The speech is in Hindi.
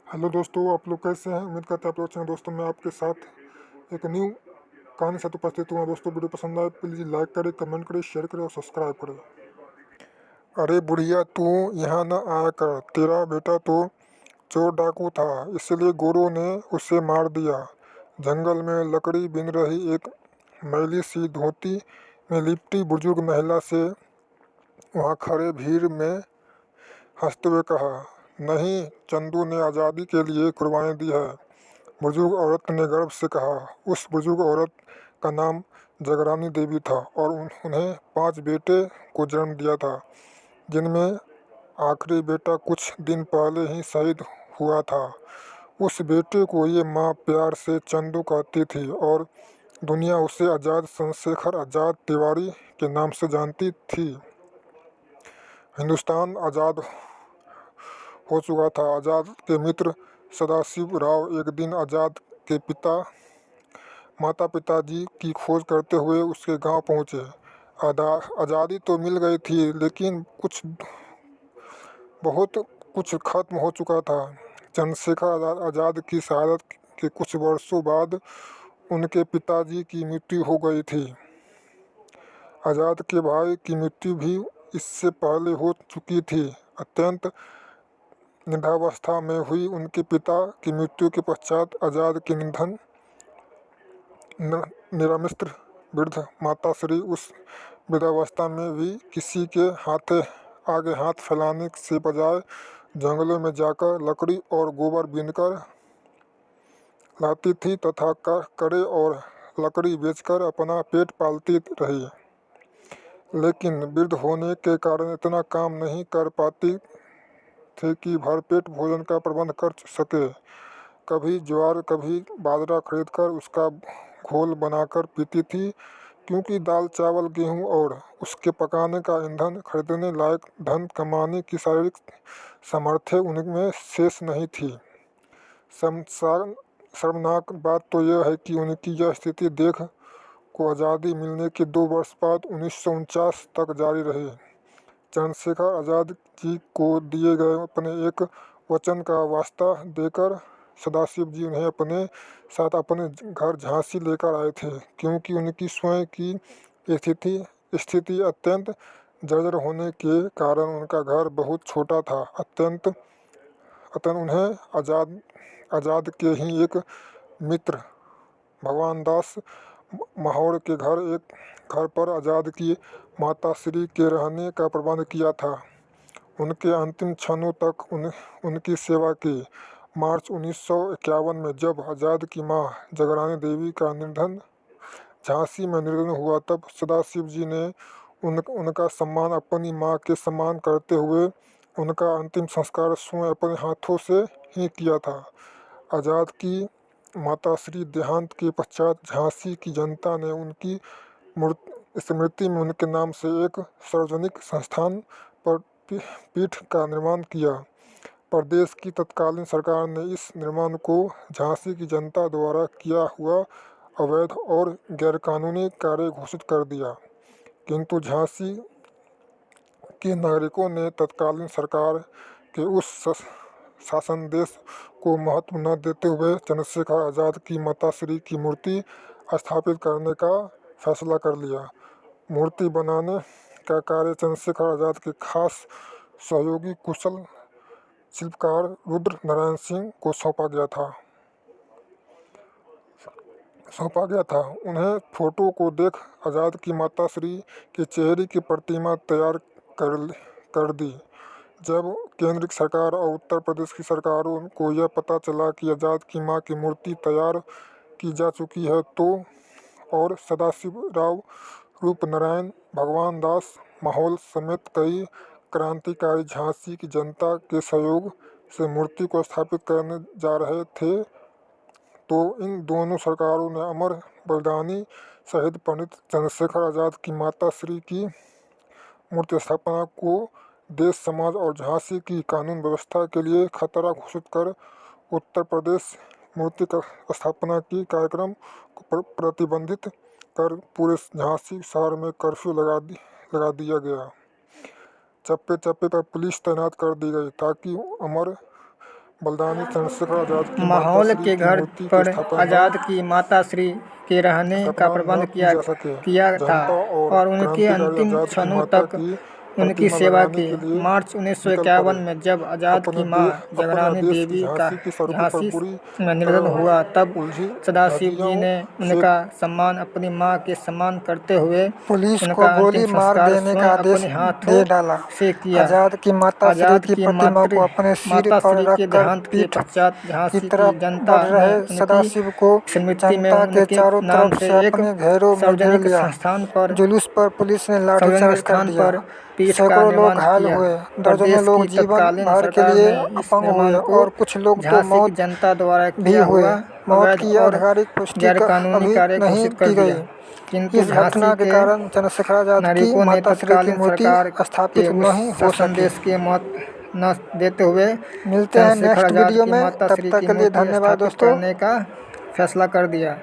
हेलो दोस्तों, आप लोग कैसे हैं? उम्मीद करते हैं आप लोग अच्छे हैं। दोस्तों, मैं आपके साथ एक न्यू कहानी से उपस्थित हुआ। दोस्तों, वीडियो पसंद आए प्लीज़ लाइक करें, कमेंट करें, शेयर करें और सब्सक्राइब करें। अरे बुढ़िया, तू यहाँ न आया कर। तेरा बेटा तो चोर डाकू था, इसलिए गोरों ने उसे मार दिया। जंगल में लकड़ी बीन रही एक मैली सी धोती में लिपटी बुजुर्ग महिला से वहाँ खड़े भीड़ में हंसते हुए कहा, नहीं, चंदू ने आज़ादी के लिए कुर्बानी दी है। बुजुर्ग औरत ने गर्व से कहा। उस बुजुर्ग औरत का नाम जगरानी देवी था और उन्हें 5 बेटे को जन्म दिया था, जिनमें आखिरी बेटा कुछ दिन पहले ही शहीद हुआ था। उस बेटे को ये माँ प्यार से चंदू कहती थी और दुनिया उसे आज़ाद चंद्रशेखर आज़ाद तिवारी के नाम से जानती थी। हिंदुस्तान आज़ाद हो चुका था। आज़ाद के मित्र सदाशिव राव एक दिन आज़ाद के माता पिताजी की खोज करते हुए उसके गांव पहुंचे। आज़ादी तो मिल गई थी, लेकिन बहुत कुछ खत्म हो चुका था। चंद्रशेखर आज़ाद की शहादत के कुछ वर्षों बाद उनके पिताजी की मृत्यु हो गई थी। आज़ाद के भाई की मृत्यु भी इससे पहले हो चुकी थी। अत्यंत वृद्धावस्था में हुई उनके पिता की मृत्यु के पश्चात आज़ाद के निधन निरामित्र वृद्ध माताश्री उस वृद्धावस्था में भी किसी के आगे हाथ फैलाने से बजाय जंगलों में जाकर लकड़ी और गोबर बीनकर लाती थी तथा कड़े और लकड़ी बेचकर अपना पेट पालती रही। लेकिन वृद्ध होने के कारण इतना काम नहीं कर पाती थे कि भरपेट भोजन का प्रबंध कर सके। कभी ज्वार कभी बाजरा खरीदकर उसका घोल बनाकर पीती थी, क्योंकि दाल चावल गेहूं और उसके पकाने का ईंधन खरीदने लायक धन कमाने की शारीरिक सामर्थ्य उनमें शेष नहीं थी। शर्मनाक बात तो यह है कि उनकी यह स्थिति देख को आज़ादी मिलने के 2 वर्ष बाद 1949 तक जारी रही। चंद्रशेखर आज़ाद जी को दिए गए अपने एक वचन का वास्ता देकर सदाशिव जी उन्हें अपने साथ अपने घर झांसी लेकर आए थे, क्योंकि उनकी स्वयं की स्थिति अत्यंत जर्जर होने के कारण उनका घर बहुत छोटा था। अतः उन्हें आज़ाद के ही एक मित्र भगवान दास माहौर के घर पर आज़ाद की माताश्री के रहने का प्रबंध किया था। उनके अंतिम क्षणों तक उनकी सेवा की। मार्च 1951 में जब आज़ाद की मां जगरानी देवी का निधन झांसी में निर्धन हुआ, तब सदाशिव जी ने उनका सम्मान अपनी मां के समान करते हुए उनका अंतिम संस्कार स्वयं अपने हाथों से ही किया था। आज़ाद की माताश्री देहांत के पश्चात झांसी की जनता ने उनकी स्मृति में उनके नाम से एक सार्वजनिक संस्थान पर पीठ का निर्माण किया। प्रदेश की तत्कालीन सरकार ने इस निर्माण को झांसी की जनता द्वारा किया हुआ अवैध और गैरकानूनी कार्य घोषित कर दिया, किंतु झांसी के नागरिकों ने तत्कालीन सरकार के उस शासनादेश को महत्व न देते हुए चंद्रशेखर आज़ाद की माताश्री की मूर्ति स्थापित करने का फैसला कर लिया। मूर्ति बनाने का कार्य चंद्रशेखर आज़ाद के खास सहयोगी कुशल शिल्पकार रुद्र नारायण सिंह को सौंपा गया था। उन्हें फोटो को देख आज़ाद की माताश्री के चेहरे की प्रतिमा तैयार कर दी। जब केंद्र सरकार और उत्तर प्रदेश की सरकारों को यह पता चला कि आज़ाद की मां की मूर्ति तैयार की जा चुकी है, तो और सदाशिव राव, रूपनारायण, भगवान दास माहौल समेत कई क्रांतिकारी झांसी की जनता के सहयोग से मूर्ति को स्थापित करने जा रहे थे, तो इन दोनों सरकारों ने अमर बलिदानी शहीद पंडित चंद्रशेखर आज़ाद की माताश्री की मूर्ति स्थापना को देश, समाज और झांसी की कानून व्यवस्था के लिए खतरा घोषित कर उत्तर प्रदेश मूर्ति स्थापना की कार्यक्रम को प्रतिबंधित कर पूरे झांसी शहर में कर्फ्यू लगा दिया गया। चप्पे चप्पे पर पुलिस तैनात कर दी गई, ताकि अमर बलिदानी चंद्रशेखर आजाद की माहौल माताश्री के की घर मूर्ति की पर स्थापना आज़ाद की माताश्री के रहने का स्थापना प्रबंध न की जा सके। किया था जनता और उनके क्रांतिकारी अंतिम आजाद की क्षणों माता तक की उनकी प्रतिमा सेवा लगाने की। के लिए मार्च निकल 1951 पड़े। में जब आज़ाद की मां अपने जगरानी आदेश की देवी का झांसी की सड़कों पर झांसी बुरी में निधन तरह हुआ, तब उलझी सदाशिव जी धज्जियों ने से उनका सम्मान अपनी मां के सम्मान करते हुए पुलिस को उनका अंतिम गोली मार संस्कार देने स्वयं का आदेश अपने हाथों दे डाला। से किया। आजाद की माताश्री आज़ाद की की प्रतिमा को अपने सिर पर माताश्री के रखकर देहांत के पीठ पश्चात की झांसी की तरफ जनता बढ़ ने रहे उनकी सदाशिव को स्मृति में जनता के उनके चारों नाम तरफ से से एक अपने घेरों में घेर सार्वजनिक लिया। स्थान पर जुलूस पर पुलिस ने लाठीचार्ज कर स्थान दिया। पर पीठ का सैकड़ों लोग निर्माण घायल किया। हुए, दर्जनों प्रदेश लोग की जीवन तत्कालीन भर के सरकार लिए ने इस अपंग हुए निर्माण को और कुछ लोग तो झांसी की मौत जनता द्वारा भी किया हुए। हुआ मौत अवैध की और आधिकारिक पुष्टि गैरकानूनी अभी कार्य नहीं घोषित कर की दिया। गई। किंतु इस घटना के कारण चंद्रशेखर आजाद की नागरिकों ने माताश्री की तत्कालीन मूर्ति सरकार स्थापित के उस नहीं हो सकी। संदेश के मत न देते हुए मिलते हैं चंद्रशेखर नेक्स्ट आजाद वीडियो की में, तब माताश्री तक की के लिए मूर्ति धन्यवाद स्थापित दोस्तों। करने का फैसला कर दिया।